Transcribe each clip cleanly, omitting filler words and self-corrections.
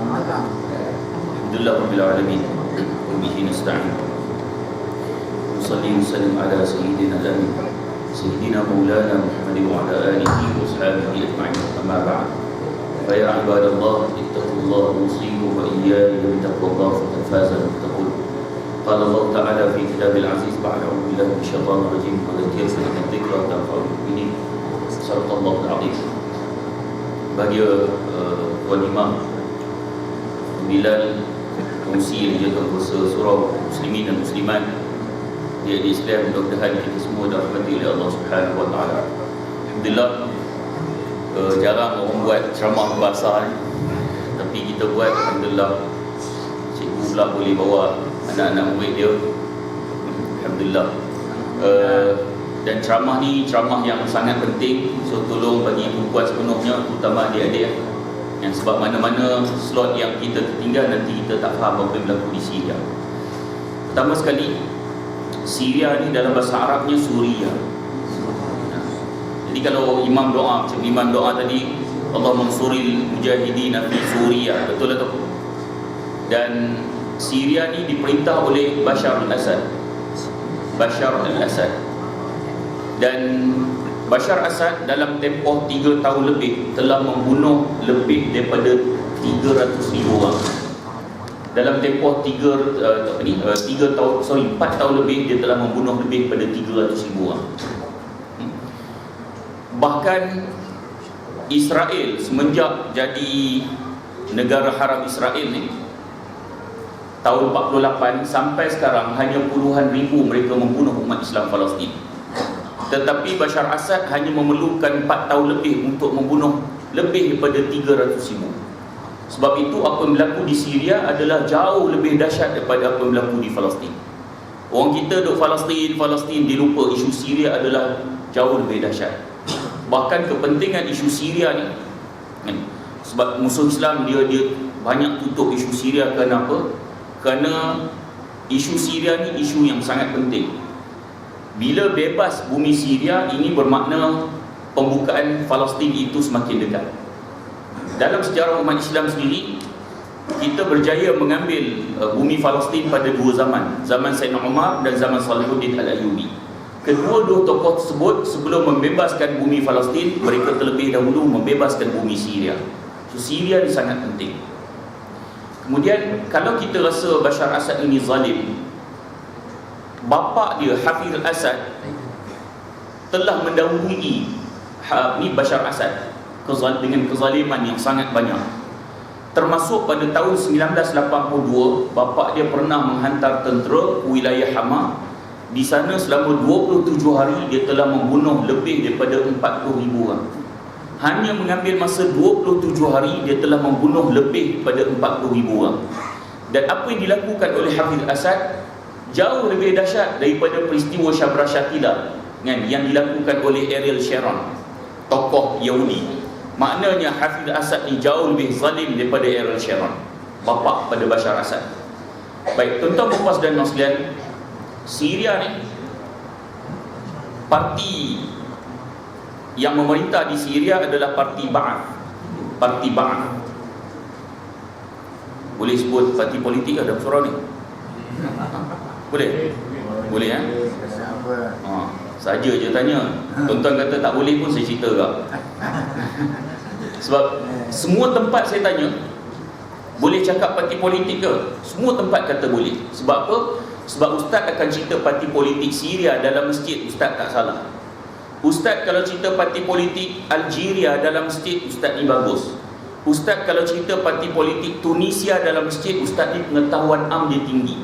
Alhamdulillah Rabbil Alamin. Wa bihi nasta'in. Nusalli wa sallim ala Sayyidina al-Amin Sayyidina Maulana Muhammad wa ala alihi wa sahbihi ajma'in. Amma ba'd. Fa ya ibadallah, ittaqullaha usikum wa iyaya bittaqwallah faqad faza al-muttaqun. Qala Allah Ta'ala fi kitabil aziz ba'da a'udzu billahi minasyaitonir rajim. Wa dzakir fa inna dzikra tanfa'ul mu'minin. Sallallahu alaihi wasallam. Bagi Tuan Imam Bilal fungsi yang jaga kuasa surau muslimin dan muslimat di Islam, mudah-mudahan kita semua dirahmati oleh Allah Subhanahu wa taala. Alhamdulillah, jarang orang buat ceramah bahasa ni, tapi kita buat. Alhamdulillah, cikgu pula boleh bawa anak-anak murid dia. Alhamdulillah. Dan ceramah ni ceramah yang sangat penting. So tolong bagi perempuan sepenuhnya, terutama adik-adik, yang sebab mana-mana slot yang kita tertinggal nanti kita tak faham apa yang berlaku di Syria. Pertama sekali, Syria ni dalam bahasa Arabnya Suria. Jadi kalau imam doa, macam imam doa tadi, Allah mansuril mujahidin fi Suria, betul atau? Dan Syria ni diperintah oleh Bashar al-Assad. Bashar al-Assad. Dan Bashar Assad dalam tempoh 3 tahun lebih telah membunuh lebih daripada 300,000 orang. Dalam tempoh 4 tahun lebih dia telah membunuh lebih daripada 300,000 orang. Bahkan Israel semenjak jadi negara haram Israel ni tahun 48 sampai sekarang hanya puluhan ribu mereka membunuh umat Islam Palestin. Tetapi Bashar Assad hanya memerlukan 4 tahun lebih untuk membunuh lebih daripada 300,000. Sebab itu apa yang berlaku di Syria adalah jauh lebih dahsyat daripada apa yang berlaku di Palestin. Orang kita duk Palestin, dia lupa isu Syria adalah jauh lebih dahsyat. Bahkan kepentingan isu Syria ni, sebab musuh Islam dia banyak tutup isu Syria. Kenapa? Kerana isu Syria ni isu yang sangat penting. Bila bebas bumi Syria, ini bermakna pembukaan Palestin itu semakin dekat. Dalam sejarah umat Islam sendiri, kita berjaya mengambil bumi Palestin pada 2 zaman, zaman Sayyidina Umar dan zaman Salahuddin Al-Ayyubi. Kedua-dua tokoh tersebut sebelum membebaskan bumi Palestin, mereka terlebih dahulu membebaskan bumi Syria. So Syria ni sangat penting. Kemudian kalau kita rasa Bashar Assad ini zalim, bapa dia Hafid al-Assad telah mendahului Bashar Assad dengan kezaliman yang sangat banyak. Termasuk pada tahun 1982, bapa dia pernah menghantar tentera ke wilayah Hama. Di sana selama 27 hari dia telah membunuh lebih daripada 40,000 orang. Hanya mengambil masa 27 hari dia telah membunuh lebih daripada 40,000 orang. Dan apa yang dilakukan oleh Hafid al-Assad jauh lebih dahsyat daripada peristiwa Shabra Shatila yang dilakukan oleh Ariel Sharon, tokoh Yahudi. Maknanya Hafid al-Assad ni jauh lebih zalim daripada Ariel Sharon, bapa pada Bashar Assad. Baik, tuan-tuan dan puan-puan dan sekalian, Syria ni, parti yang memerintah di Syria adalah parti Ba'ath. Parti Ba'ath. Boleh sebut parti politik dalam surau ni? Boleh? Boleh ya? Saja je tanya. Tuan-tuan kata tak boleh pun saya cerita tak. Sebab semua tempat saya tanya, boleh cakap parti politik ke? Semua tempat kata boleh. Sebab apa? Sebab ustaz akan cerita parti politik Syria dalam masjid, ustaz tak salah. Ustaz kalau cerita parti politik Algeria dalam masjid, ustaz ni bagus. Ustaz kalau cerita parti politik Tunisia dalam masjid, ustaz ni pengetahuan am dia tinggi.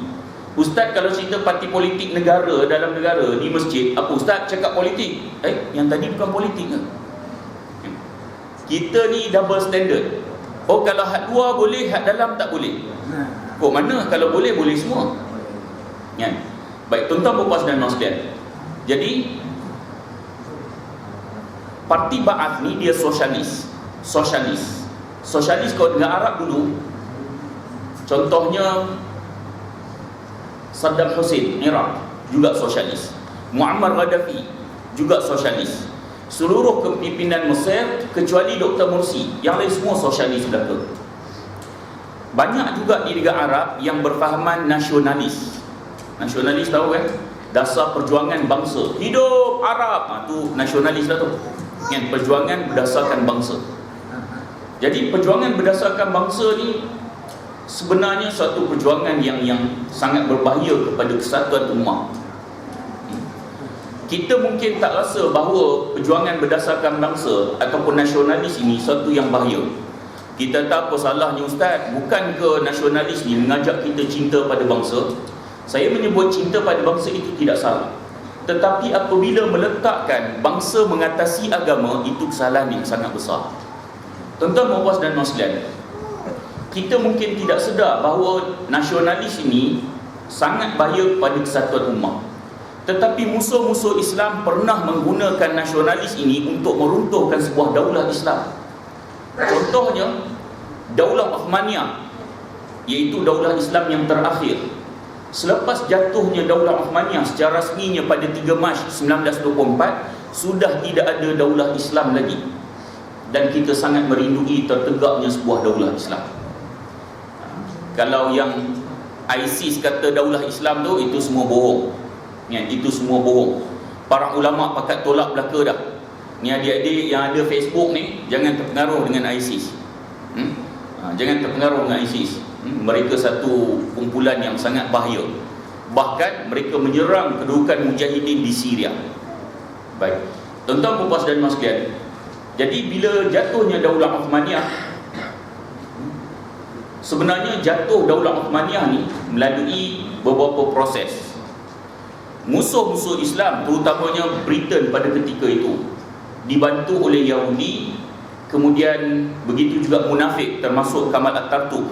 Ustaz kalau cerita parti politik negara dalam negara di masjid, apa ustaz cakap politik? Yang tadi bukan politik ke? Kita ni double standard. Oh, kalau had luar boleh, had dalam tak boleh. Kok mana kalau boleh, boleh semua. Kan? Baik, tuan-tuan dan puan-puan sekalian. Jadi parti Ba'ath ni dia sosialis. Sosialis kalau dengan Arab dulu, contohnya Saddam Hussein, Iraq, juga sosialis. Muammar Gaddafi, juga sosialis. Seluruh kepimpinan Mesir kecuali Dr. Morsi, yang lain semua sosialis belaka. Banyak juga di negara Arab yang berfahaman nasionalis. Nasionalis tahu kan? Dasar perjuangan bangsa. Hidup Arab. Tu nasionalis lah tu. Yang perjuangan berdasarkan bangsa. Jadi perjuangan berdasarkan bangsa ni sebenarnya suatu perjuangan yang sangat berbahaya kepada kesatuan ummah. Kita mungkin tak rasa bahawa perjuangan berdasarkan bangsa ataupun nasionalis ini suatu yang bahaya. Kita tak apa salahnya Ustaz, bukan ke nasionalis ni mengajak kita cinta pada bangsa. Saya menyebut cinta pada bangsa itu tidak salah. Tetapi apabila meletakkan bangsa mengatasi agama, itu kesalahan yang sangat besar. Tuan-tuan, puan-puan dan sekalian, kita mungkin tidak sedar bahawa nasionalis ini sangat bahaya kepada kesatuan ummah. Tetapi musuh-musuh Islam pernah menggunakan nasionalis ini untuk meruntuhkan sebuah daulah Islam. Contohnya Daulah Uthmaniyah, iaitu daulah Islam yang terakhir. Selepas jatuhnya Daulah Uthmaniyah secara resminya pada 3 Mac 1924, sudah tidak ada daulah Islam lagi. Dan kita sangat merindui tertegaknya sebuah daulah Islam. Kalau yang ISIS kata daulah Islam tu, itu semua bohong. Itu semua bohong. Para ulama pakat tolak belaka dah. Ni adik-adik yang ada Facebook ni, jangan terpengaruh dengan ISIS. Jangan terpengaruh dengan ISIS. Mereka satu kumpulan yang sangat bahaya. Bahkan mereka menyerang kedudukan mujahidin di Syria. Baik, tuan-tuan, puan-puan dan sekalian, jadi bila jatuhnya Daulah Uthmaniyah, sebenarnya jatuh Daulah Uthmaniyah ni melalui beberapa proses. Musuh-musuh Islam, terutamanya Britain pada ketika itu, dibantu oleh Yahudi, kemudian begitu juga munafik termasuk Kamal Atatürk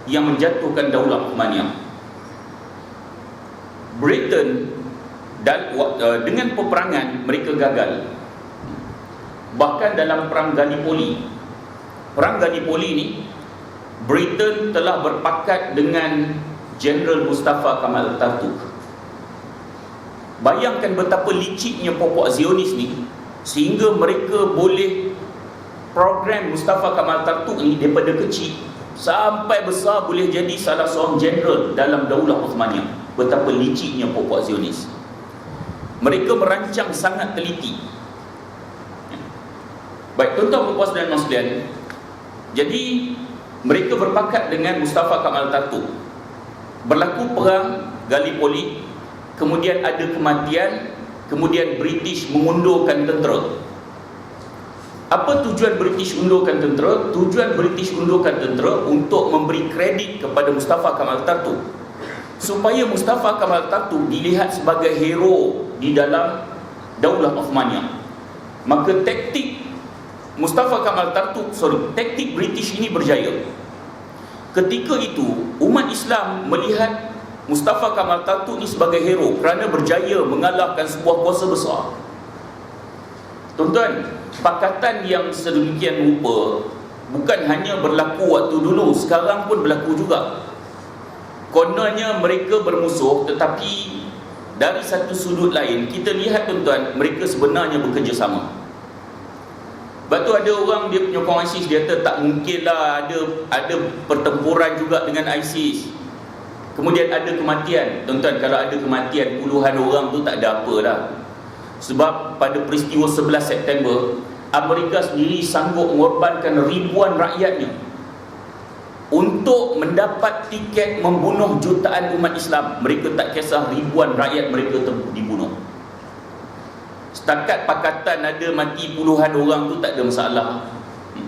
yang menjatuhkan Daulah Uthmaniyah. Britain dan dengan peperangan mereka gagal. Bahkan dalam perang Gallipoli, ni Britain telah berpakat dengan Jeneral Mustafa Kamal Atatürk. Bayangkan betapa liciknya popok Zionis ni, sehingga mereka boleh program Mustafa Kamal Atatürk ni daripada kecil sampai besar boleh jadi salah seorang jeneral dalam Daulah Uthmaniyah. Betapa liciknya popok Zionis. Mereka merancang sangat teliti. Baik, tuan-tuan, puan-puan dan sekalian, jadi mereka berpakat dengan Mustafa Kamal Atatürk. Berlaku perang Gallipoli, kemudian ada kematian, kemudian British mengundurkan tentera. Apa tujuan British undurkan tentera? Tujuan British undurkan tentera untuk memberi kredit kepada Mustafa Kamal Atatürk, supaya Mustafa Kamal Atatürk dilihat sebagai hero di dalam Daulah Uthmaniyah. Maka taktik taktik British ini berjaya. Ketika itu umat Islam melihat Mustafa Kamal Atatürk ini sebagai hero kerana berjaya mengalahkan sebuah kuasa besar. Tuan-tuan, pakatan yang sedemikian rupa bukan hanya berlaku waktu dulu, sekarang pun berlaku juga. Kononnya mereka bermusuh, tetapi dari satu sudut lain kita lihat, tuan-tuan, mereka sebenarnya bekerjasama. Sebab tu ada orang dia penyokong ISIS, dia kata tak mungkinlah ada pertempuran juga dengan ISIS. Kemudian ada kematian. Tuan-tuan, kalau ada kematian puluhan orang tu tak ada apa dah. Sebab pada peristiwa 11 September, Amerika sendiri sanggup mengorbankan ribuan rakyatnya untuk mendapat tiket membunuh jutaan umat Islam. Mereka tak kisah ribuan rakyat mereka dibunuh. Setakat pakatan ada mati puluhan orang tu tak ada masalah.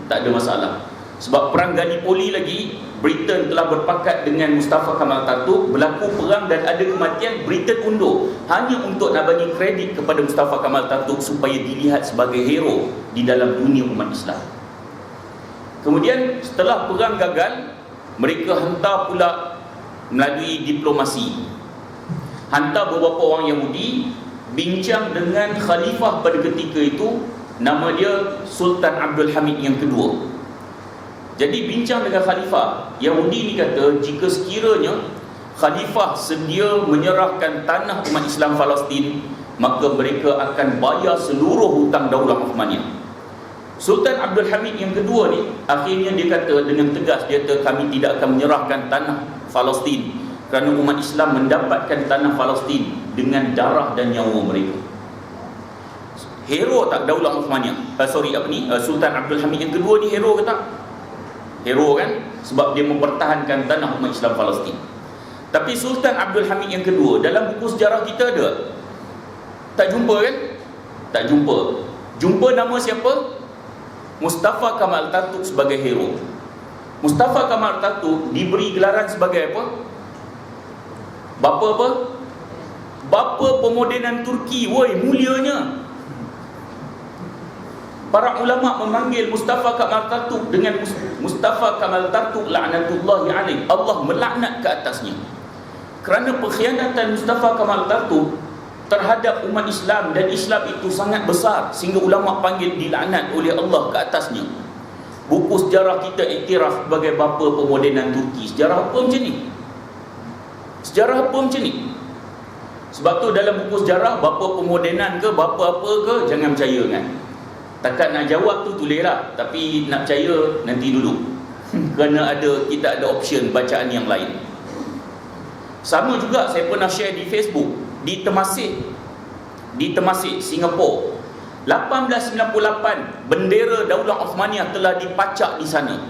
Tak ada masalah. Sebab perang Gallipoli lagi, Britain telah berpakat dengan Mustafa Kamal Atatürk, berlaku perang dan ada kematian, Britain undur hanya untuk nak bagi kredit kepada Mustafa Kamal Atatürk supaya dilihat sebagai hero di dalam dunia umat Islam. Kemudian setelah perang gagal, mereka hantar pula melalui diplomasi, hantar beberapa orang Yahudi bincang dengan khalifah pada ketika itu, nama dia Sultan Abdul Hamid yang kedua. Jadi bincang dengan khalifah Yahudi ni, kata jika sekiranya khalifah sedia menyerahkan tanah umat Islam Palestin, maka mereka akan bayar seluruh hutang Daulah Uthmaniyah. Sultan Abdul Hamid yang kedua ni, akhirnya dia kata dengan tegas, dia kata kami tidak akan menyerahkan tanah Palestin kerana umat Islam mendapatkan tanah Palestin dengan darah dan nyawa mereka. Hero tak Daulah Uthmaniyah? Sultan Abdul Hamid yang kedua ni hero ke tak? Hero kan? Sebab dia mempertahankan tanah umat Islam Palestin. Tapi Sultan Abdul Hamid yang kedua dalam buku sejarah kita ada? Tak jumpa kan? Tak jumpa. Jumpa nama siapa? Mustafa Kamal Atatürk sebagai hero. Mustafa Kamal Atatürk diberi gelaran sebagai apa? Bapa apa? Bapa pemodenan Turki. Woi, mulianya. Para ulama memanggil Mustafa Kamal Atatürk dengan Mustafa Kamal Atatürk la'natullahi alaih. Allah melaknat ke atasnya. Kerana pengkhianatan Mustafa Kamal Atatürk terhadap umat Islam, dan Islam itu sangat besar sehingga ulama panggil dilaknat oleh Allah ke atasnya. Buku sejarah kita iktiraf sebagai bapa pemodenan Turki. Sejarah apa macam ni? Sejarah apa macam ni? Sebab tu dalam buku sejarah, bapa pemodenan ke bapa apa ke, jangan percaya kan. Takat nak jawab tu tulislah, tapi nak percaya nanti dulu. Kerana kita ada option bacaan yang lain. Sama juga saya pernah share di Facebook, di Temasek, Singapura, 1898 bendera Daulah Uthmaniyah telah dipacak di sana.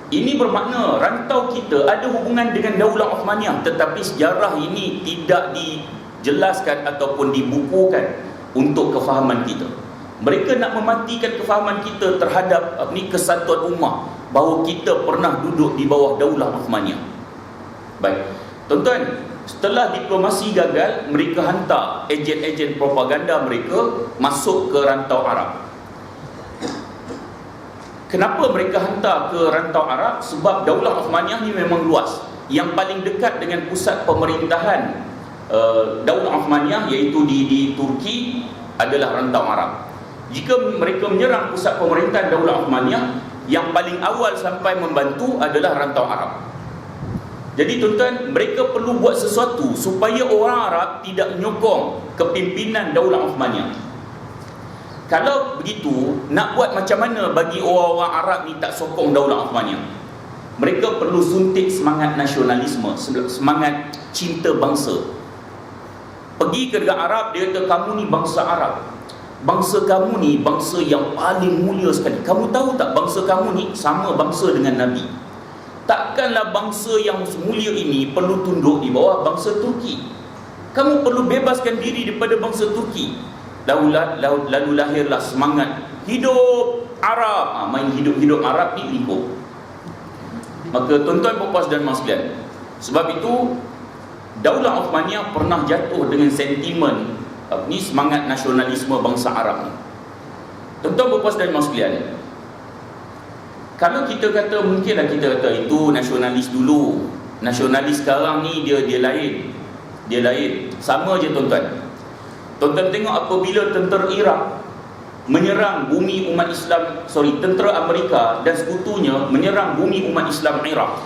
Ini bermakna rantau kita ada hubungan dengan Daulah Uthmaniyah, tetapi sejarah ini tidak dijelaskan ataupun dibukukan untuk kefahaman kita. Mereka nak mematikan kefahaman kita terhadap kesatuan ummah, bahawa kita pernah duduk di bawah Daulah Uthmaniyah. Baik, tuan-tuan, setelah diplomasi gagal, mereka hantar ejen-ejen propaganda mereka masuk ke rantau Arab. Kenapa mereka hantar ke rantau Arab? Sebab Daulah Uthmaniyah ni memang luas. Yang paling dekat dengan pusat pemerintahan Daulah Uthmaniyah, iaitu di Turki, adalah rantau Arab. Jika mereka menyerang pusat pemerintahan Daulah Uthmaniyah, yang paling awal sampai membantu adalah rantau Arab. Jadi tuan-tuan, mereka perlu buat sesuatu supaya orang Arab tidak menyokong kepimpinan Daulah Uthmaniyah. Kalau begitu, nak buat macam mana bagi orang-orang Arab ni tak sokong Daulah Uthmaniyah? Mereka perlu suntik semangat nasionalisme, semangat cinta bangsa. Pergi ke negara Arab, dia kata kamu ni bangsa Arab. Bangsa kamu ni bangsa yang paling mulia sekali. Kamu tahu tak bangsa kamu ni sama bangsa dengan Nabi. Takkanlah bangsa yang mulia ini perlu tunduk di bawah bangsa Turki. Kamu perlu bebaskan diri daripada bangsa Turki. Lalu lahirlah semangat hidup Arab. Main hidup-hidup Arab ni lingkup. Maka tuan-tuan, puan-puan dan mak sekalian, sebab itu Daulah Uthmaniyah pernah jatuh dengan sentimen semangat nasionalisme bangsa Arab ni. Tuan-tuan, puan-puan dan mak sekalian, kalau kita kata, mungkinlah kita kata itu nasionalis dulu, nasionalis sekarang ni dia lain. Dia lain. Sama je tuan-tuan. Tuan-tuan tengok apabila tentera Iraq menyerang bumi umat Islam, tentera Amerika dan sekutunya menyerang bumi umat Islam Iraq.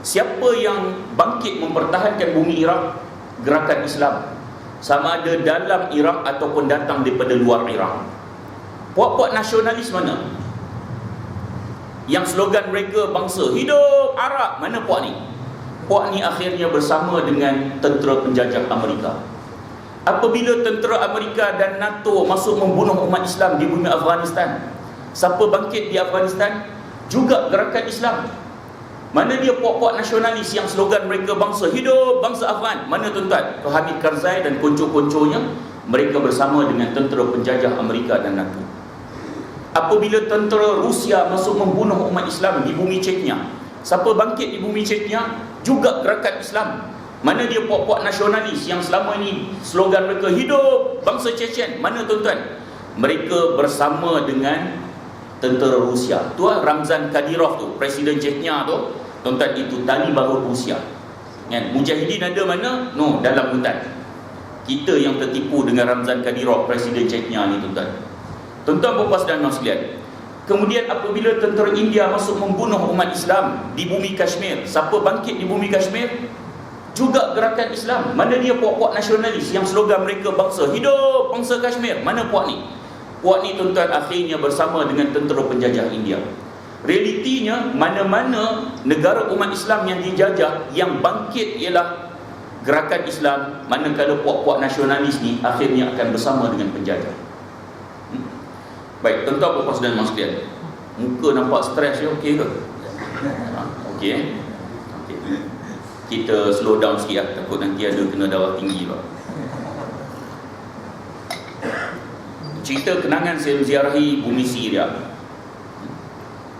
Siapa yang bangkit mempertahankan bumi Iraq? Gerakan Islam. Sama ada dalam Iraq ataupun datang daripada luar Iraq. Puak-puak nasionalis mana? Yang slogan mereka bangsa hidup Arab, mana puak ni? Puak ni akhirnya bersama dengan tentera penjajah Amerika. Apabila tentera Amerika dan NATO masuk membunuh umat Islam di bumi Afghanistan, siapa bangkit di Afghanistan? Juga gerakan Islam. Mana dia puak-puak nasionalis yang slogan mereka bangsa hidup bangsa Afghan? Mana tuan-tuan? Hamid Karzai dan konco-konconya, mereka bersama dengan tentera penjajah Amerika dan NATO. Apabila tentera Rusia masuk membunuh umat Islam di bumi Chechnya, siapa bangkit di bumi Chechnya? Juga gerakan Islam. Mana dia puak-puak nasionalis yang selama ini slogan mereka hidup bangsa Chechen? Mana tuan-tuan? Mereka bersama dengan tentera Rusia. Tu Ramzan Kadyrov tu, Presiden Chechnya tu, tuan-tuan, itu tali baut Rusia. Kan? Mujahidin ada mana? No, dalam hutan. Kita yang tertipu dengan Ramzan Kadyrov, Presiden Chechnya ni tuan-tuan. Tuan-tuan, puan-puan dan mak sekalian, kemudian apabila tentera India masuk membunuh umat Islam di bumi Kashmir, siapa bangkit di bumi Kashmir? Juga gerakan Islam. Mana dia puak-puak nasionalis yang slogan mereka bangsa hidup bangsa Kashmir? Mana puak ni? Puak ni tuan-tuan akhirnya bersama dengan tentera penjajah India. Realitinya, mana-mana negara umat Islam yang dijajah, yang bangkit ialah gerakan Islam, manakala puak-puak nasionalis ni akhirnya akan bersama dengan penjajah. Baik, tuan-tuan puan dan mak sekalian, muka nampak stres ya, okey ke? Okey okey. Kita slow down sikit lah, takut nanti ada kena darah tinggi lah. Cerita kenangan saya menziarahi bumi Syria.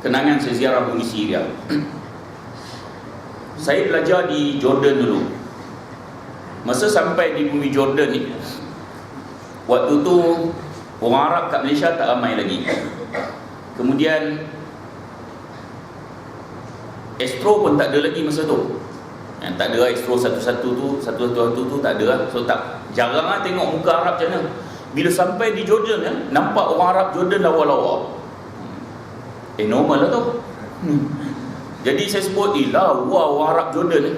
Kenangan saya ziarah bumi Syria. Saya belajar di Jordan dulu. Masa sampai di bumi Jordan ni, waktu tu orang Arab kat Malaysia tak ramai lagi. Kemudian Astro pun tak ada lagi masa tu. Yang tak ada Astro satu-satu tu tak ada lah. So tak, jarang lah tengok muka Arab macam mana. Bila sampai di Jordan ya, nampak orang Arab Jordan lawa-lawa. Normal lah tu. Jadi saya sebut, lawa orang Arab Jordan ni.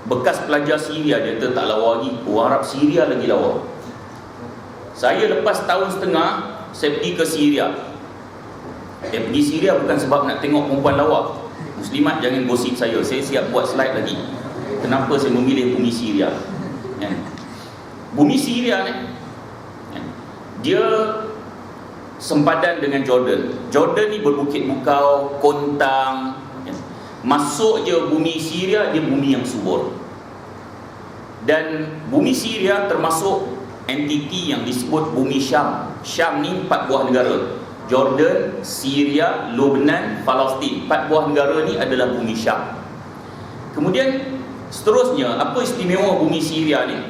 Bekas pelajar Syria dia tak lawa lagi. Orang Arab Syria lagi lawa. Saya lepas tahun setengah, saya pergi ke Syria. Saya pergi Syria bukan sebab nak tengok perempuan lawa. Muslimat jangan gosip saya siap buat slide lagi. Kenapa saya memilih bumi Syria? Bumi Syria ni, dia sempadan dengan Jordan. Jordan ni berbukit bukau, kontang. Masuk je bumi Syria, dia bumi yang subur. Dan bumi Syria termasuk entiti yang disebut bumi Syam. Syam ni 4 buah negara: Jordan, Syria, Lebanon, Palestin. 4 buah negara ni adalah bumi Syam. Kemudian seterusnya, apa istimewa bumi Syria ni?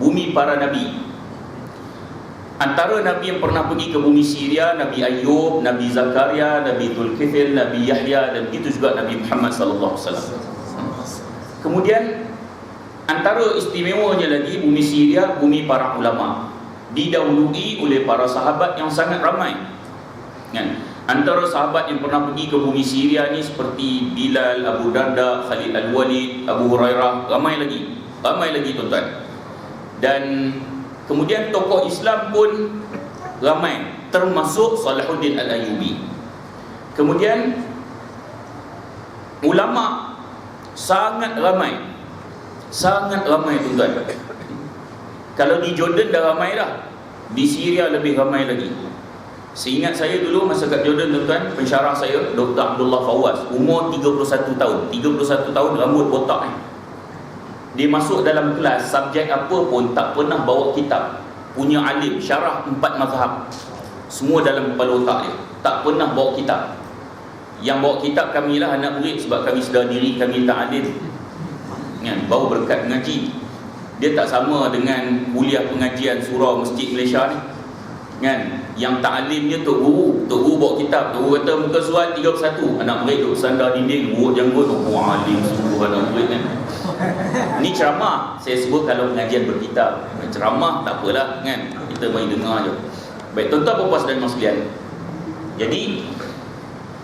Bumi para nabi. Antara nabi yang pernah pergi ke bumi Syria, Nabi Ayub, Nabi Zakaria, Nabi Dzulkifl, Nabi Yahya, dan begitu juga Nabi Muhammad sallallahu alaihi wasallam. Kemudian antara istimewanya lagi bumi Syria, bumi para ulama. Didahului oleh para sahabat yang sangat ramai. Antara sahabat yang pernah pergi ke bumi Syria ni seperti Bilal, Abu Darda, Khalid Al-Walid, Abu Hurairah, ramai lagi tuan-tuan. Dan kemudian tokoh Islam pun ramai, termasuk Salahuddin Al-Ayyubi. Kemudian ulama sangat ramai tuan-tuan. Kalau di Jordan dah ramai dah, di Syria lebih ramai lagi. Seingat saya dulu masa kat Jordan tuan-tuan, pensyarah saya Dr. Abdullah Fawaz, umur 31 tahun, rambut botak Dia masuk dalam kelas, subjek apa pun tak pernah bawa kitab. Punya alim, syarah 4 mazhab, semua dalam kepala otak dia. Tak pernah bawa kitab. Yang bawa kitab kami lah anak murid, sebab kami sedar diri, kami tak alim, baru berkat mengaji. Dia tak sama dengan kuliah pengajian surau Masjid Malaysia ni, Yang tak alimnya Tok Guru bawa kitab. Tok Guru kata muka surat 31, anak murid duduk sandar dinding, urut janggut. Alim sungguh anak murid Ni ceramah. Saya sebut kalau pengajian berkitab. Ceramah tak apalah kita main dengar je. Baik tuan-tuan puan dan mak sekalian, jadi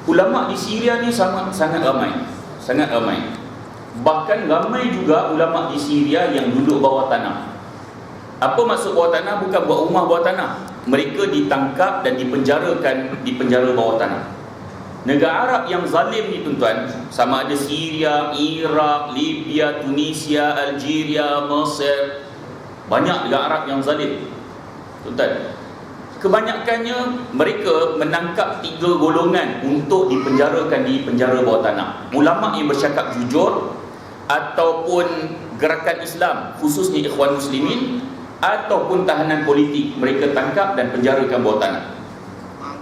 ulama di Syria ni sangat ramai. Bahkan ramai juga ulama di Syria yang duduk bawah tanah. Apa maksud bawah tanah? Bukan buat rumah bawah tanah. Mereka ditangkap dan dipenjarakan di penjara bawah tanah. Negara Arab yang zalim ni tuan-tuan, sama ada Syria, Iraq, Libya, Tunisia, Algeria, Mesir, banyak negara Arab yang zalim tuan-tuan. Kebanyakannya mereka menangkap 3 golongan untuk dipenjarakan di penjara bawah tanah: ulama yang bercakap jujur, ataupun gerakan Islam, khususnya Ikhwan Muslimin, ataupun tahanan politik. Mereka tangkap dan penjarakan bawah tanah.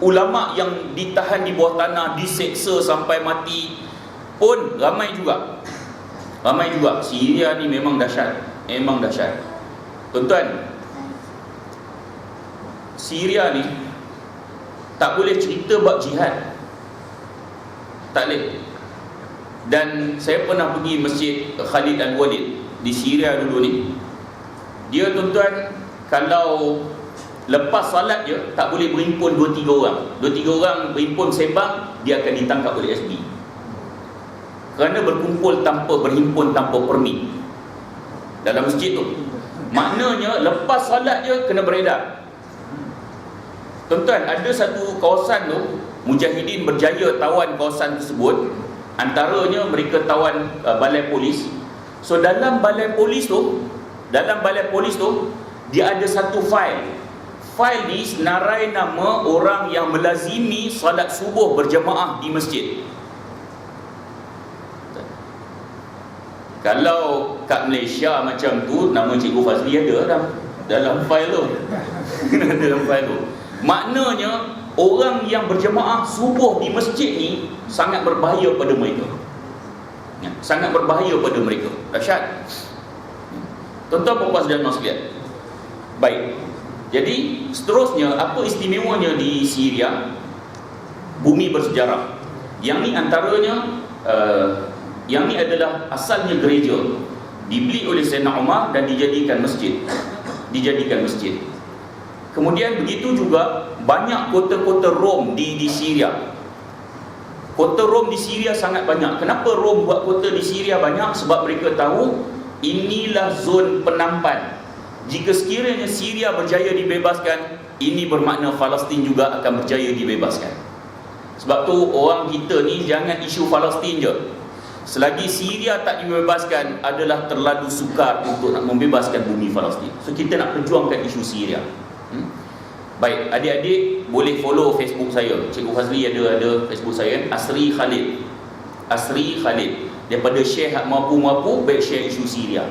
Ulama yang ditahan di bawah tanah, diseksa sampai mati pun ramai juga. Syria ni memang dahsyat. Tuan-tuan, Syria ni tak boleh cerita bab jihad, tak boleh. Dan saya pernah pergi Masjid Khalid Al-Walid di Syria dulu ni. Dia tuan-tuan, kalau lepas salat je tak boleh berhimpun 2-3 orang. 2-3 orang berhimpun sembang, dia akan ditangkap oleh SB. Kerana berkumpul berhimpun tanpa permit dalam masjid tu. Maknanya lepas salat je kena beredar. Tuan-tuan, ada satu kawasan tu Mujahidin berjaya tawan kawasan tersebut. Antaranya mereka tawan balai polis. So dalam balai polis tu dia ada satu fail. Fail ni senarai nama orang yang melazimi salat subuh berjemaah di masjid. Kalau kat Malaysia macam tu, nama Cikgu Fazli ada dalam fail tu. Dalam fail tu. Maknanya orang yang berjemaah subuh di masjid ni sangat berbahaya pada mereka. Sangat berbahaya pada mereka. Dahsyat. Tuan-tuan puan-puan saudara sekalian. Baik. Jadi seterusnya, apa istimewanya di Syria? Bumi bersejarah. Yang ni antaranya yang ni adalah asalnya gereja, dibeli oleh Sayyidina Umar dan dijadikan masjid. Kemudian begitu juga banyak kota-kota Rom di Syria. Kota Rom di Syria sangat banyak. Kenapa Rom buat kota di Syria banyak? Sebab mereka tahu inilah zon penampan. Jika sekiranya Syria berjaya dibebaskan, ini bermakna Palestin juga akan berjaya dibebaskan. Sebab tu orang kita ni jangan isu Palestin je. Selagi Syria tak dibebaskan adalah terlalu sukar untuk nak membebaskan bumi Palestin. So kita nak perjuangkan isu Syria. Baik, adik-adik boleh follow Facebook saya. Cikgu Fazli ada Facebook saya, Asri Khalid. Daripada share hak mampu-mampu, baik share isu Syria.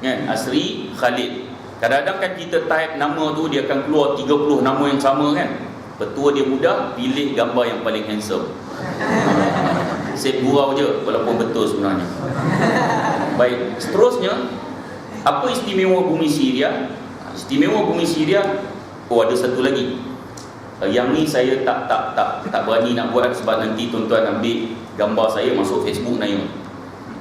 Kan? Asri Khalid. Kadang-kadang kan kita type nama tu, dia akan keluar 30 nama yang sama kan. Petua dia mudah, pilih gambar yang paling handsome. Saya gurau je walaupun betul sebenarnya. Baik, seterusnya, apa istimewa bumi Syria? Istimewa bumi Syria, ada satu lagi. Yang ni saya tak berani nak buat sebab nanti tuan-tuan ambil gambar saya masuk Facebook naik.